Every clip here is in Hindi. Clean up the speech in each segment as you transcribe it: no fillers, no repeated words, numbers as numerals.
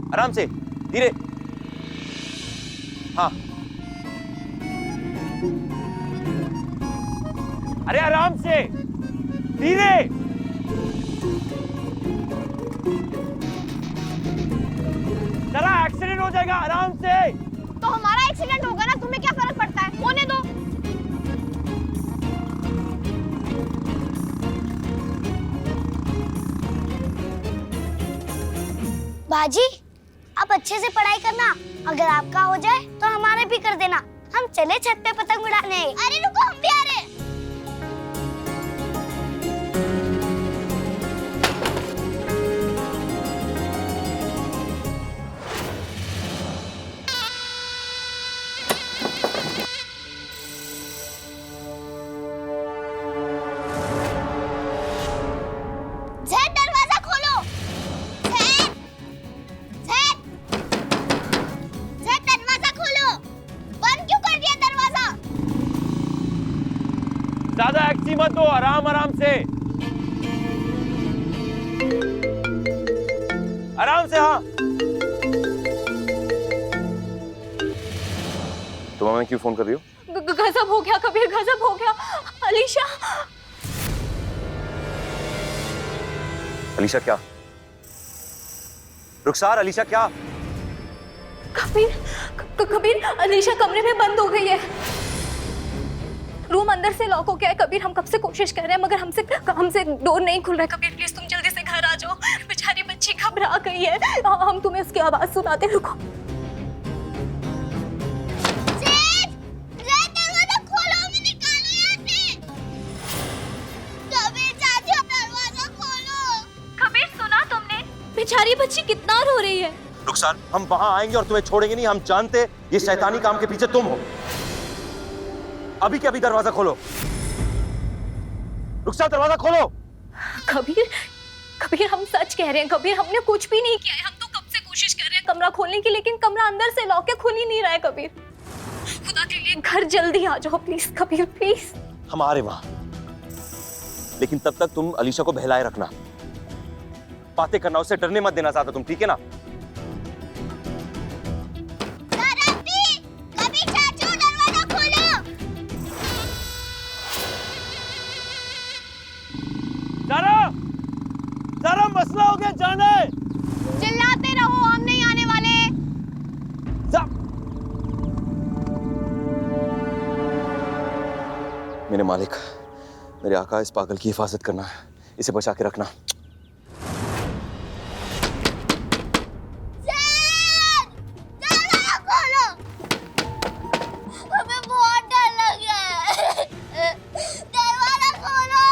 आराम से, धीरे। हाँ, अरे आराम से, धीरे। जरा एक्सीडेंट हो जाएगा, आराम से। तो हमारा एक्सीडेंट होगा ना, तुम्हें क्या फर्क पड़ता है? होने दो। बाजी, आप अच्छे से पढ़ाई करना। अगर आपका हो जाए तो हमारे भी कर देना। हम चले छत पे पतंग उड़ाने। अरे रुको, हम भी आ रहे हैं। ज़ैद, दरवाजा खोलो। ज़ैद, ज़ैद, ज़ैद, दरवाजा खोलो। बंद क्यों कर दिया दरवाजा? ज्यादा एक्सी मत दो, आराम आराम से, आराम से। हाँ, तुम हमें क्यों फोन कर रही हो? गजब हो गया कबीर, गजब हो गया। अलीशा। अलीशा क्या? रुखसार, अलीशा क्या? कबीर, अलीशा कमरे में बंद हो गई है। रूम अंदर से लॉक हो गया है कबीर। हम कब से कोशिश कर रहे हैं मगर हमसे डोर नहीं खुल रहा है। कबीर प्लीज तुम जल्दी से घर आ जाओ। बेचारी बच्ची घबरा गई है। हम तुम्हें उसकी आवाज सुनाते। रुको। दरवाजा खोलो, हमें निकालो यहाँ से। कबीर चाचा, दरवाजा खोलो। कबीर सुना तुमने? बेचारी बच्ची कितना रो रही है। रुखसार, हम वहां आएंगे और तुम्हें छोड़ेंगे नहीं। हम जानते ये शैतानी काम के पीछे तुम हो। अभी के अभी दरवाजा खोलो। रुखसार, दरवाजा खोलो। कबीर हम सच कह रहे हैं कबीर, हमने कुछ भी नहीं किया है। हम तो कब से कोशिश कर रहे हैं कमरा खोलने की, लेकिन कमरा अंदर से लॉक है, खुल ही नहीं रहा है। कबीर खुदा के लिए घर जल्दी आ जाओ प्लीज। कबीर प्लीज। हम आ रहे वहां, लेकिन तब तक तुम अलीशा को बहलाए रखना, बातें करना, उससे डरने मत देना ज्यादा तुम, ठीक है ना? कबीर चाचू, दरवाजा खोलो। ज़रा मसला हो गया, जाना है। चिल्लाते रहो, हम नहीं आने वाले। मेरे मालिक, मेरे आका, इस पागल की हिफाजत करना है, इसे बचा के रखना। दरवाजा खोलो। हमें बहुत डर लग रहा है। दरवाजा खोलो।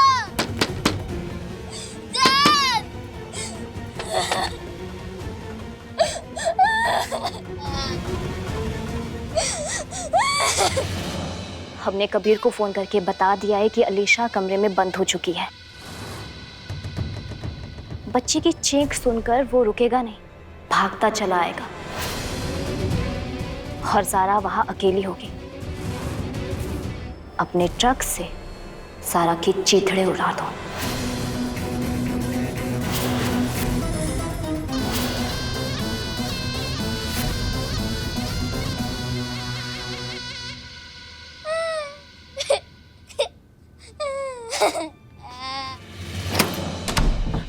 हमने कबीर को फोन करके बता दिया है कि अलीशा कमरे में बंद हो चुकी है। बच्ची की चीख सुनकर वो रुकेगा नहीं, भागता चला आएगा और सारा वहां अकेली होगी। अपने ट्रक से सारा की चीथड़े उड़ा दो।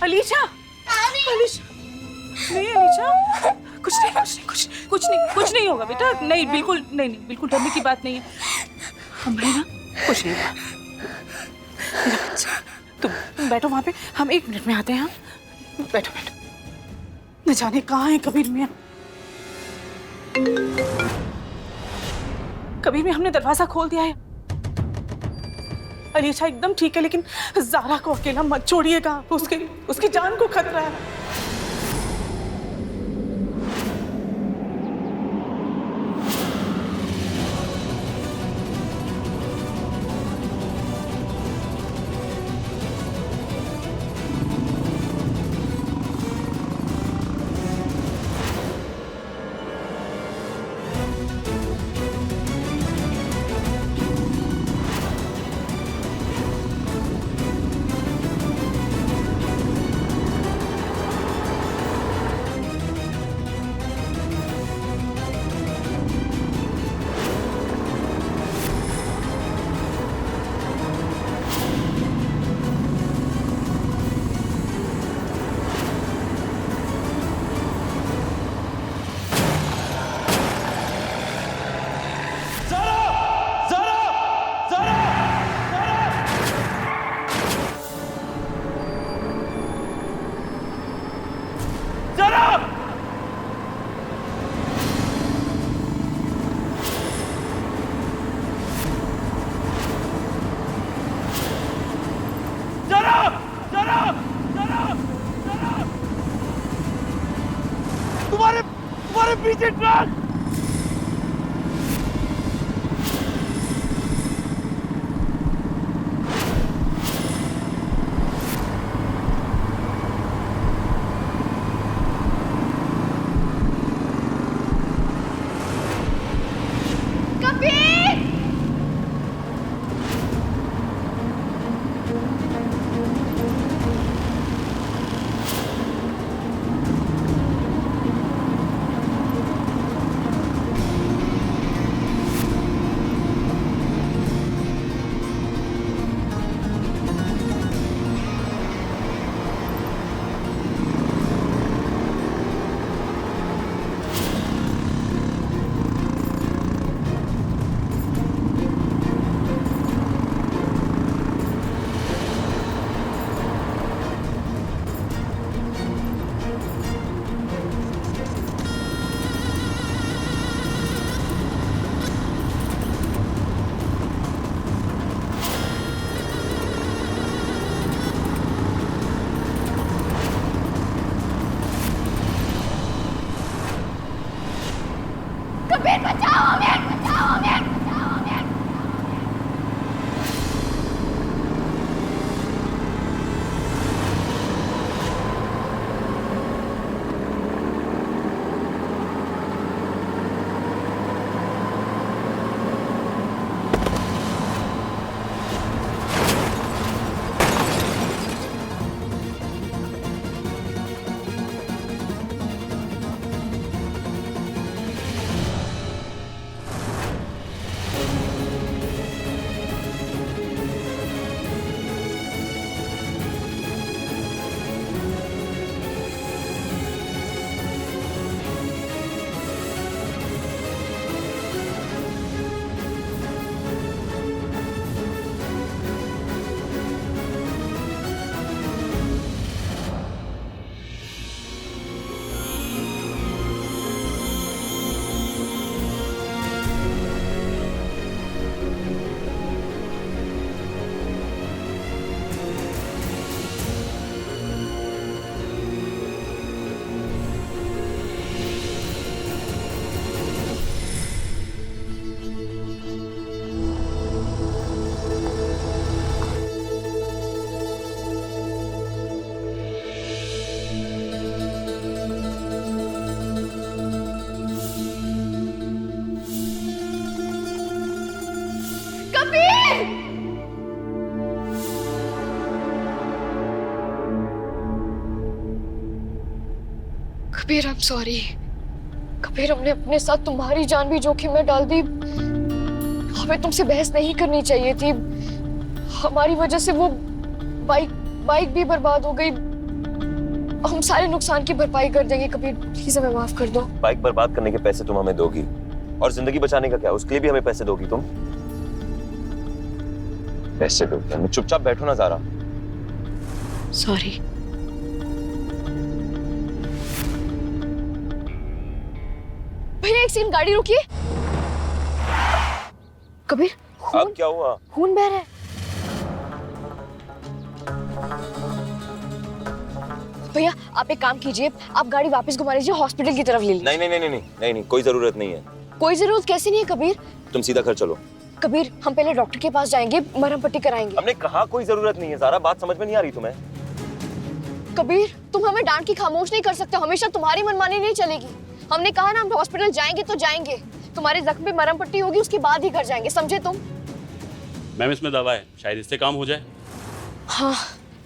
अलीशा, अलीशा, नहीं अलीशा, कुछ नहीं होगा बेटा। नहीं, बिल्कुल नहीं, बिल्कुल डरने की बात नहीं है। हम ना कुछ नहीं होगा। मेरा बच्चा, तुम बैठो वहां पे, हम 1 मिनट में आते हैं। हाँ बैठो बैठो। न जाने कहाँ है कबीर मियाँ। कबीर मियाँ, हमने दरवाजा खोल दिया है। अलीशा एकदम ठीक है, लेकिन ज़ारा को अकेला मत छोड़िएगा। उसकी जान को खतरा है। तुम्हारे तुम्हारे पीछे truck. Kabir, I am sorry. Kabir, हमने अपने साथ तुम्हारी जान भी जोखिम में डाल दी। हमें तुमसे बहस नहीं करनी चाहिए थी। हमारी वजह से वो बाइक भी बर्बाद हो गई। हम सारे नुकसान की भरपाई कर देंगे। कबीर, प्लीज हमें माफ कर दो। बाइक बर्बाद करने के पैसे तुम हमें दोगी, और जिंदगी बचाने का क्या, उसके लिए भी हमें पैसे दोगी तुम? पैसे दोगी? हमें चुपचाप बैठो ना ज़ारा। सॉरी। भैया एक सेकंड, गाड़ी रुकिए। कबीर, अब क्या हुआ? खून बह रहा है। भैया आप एक काम कीजिए, आप गाड़ी वापस घुमा लीजिए, हॉस्पिटल की तरफ ले लीजिए। नहीं नहीं नहीं नहीं नहीं नहीं नहीं, कोई जरूरत नहीं है। कोई जरूरत कैसे नहीं है कबीर? तुम सीधा घर चलो। कबीर, हम पहले डॉक्टर के पास जाएंगे, मरहम पट्टी कराएंगे। हमने कहा कोई जरूरत नहीं है। ज़ारा, बात समझ में नहीं आ रही तुम्हें? कबीर, तुम हमें डांट के खामोश नहीं कर सकते। हमेशा तुम्हारी मनमानी नहीं चलेगी। हमने कहा ना, हम हॉस्पिटल जाएंगे तो जाएंगे। तुम्हारे जख्म पे मरहम पट्टी होगी, उसके बाद ही घर जाएंगे, समझे तुम? मैम इसमें दवा है, शायद इससे काम हो जाए। हाँ,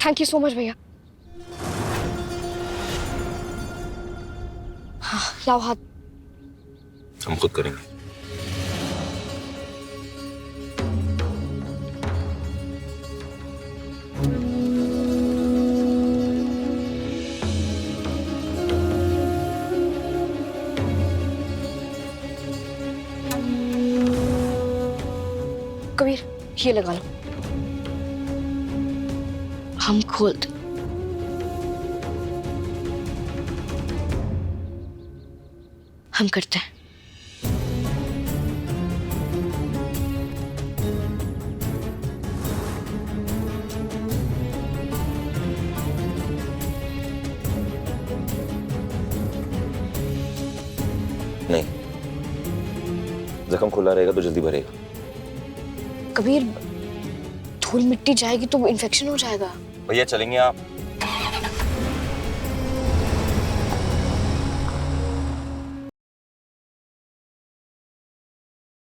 थैंक यू सो मच भैया। हाँ, लाओ हाथ। हम खुद करेंगे। कबीर, ये लगा लो। हम खोल दो। हम करते हैं। नहीं, जख्म खुला रहेगा तो जल्दी भरेगा। कबीर, धूल मिट्टी जाएगी तो इन्फेक्शन हो जाएगा। भैया चलेंगे आप?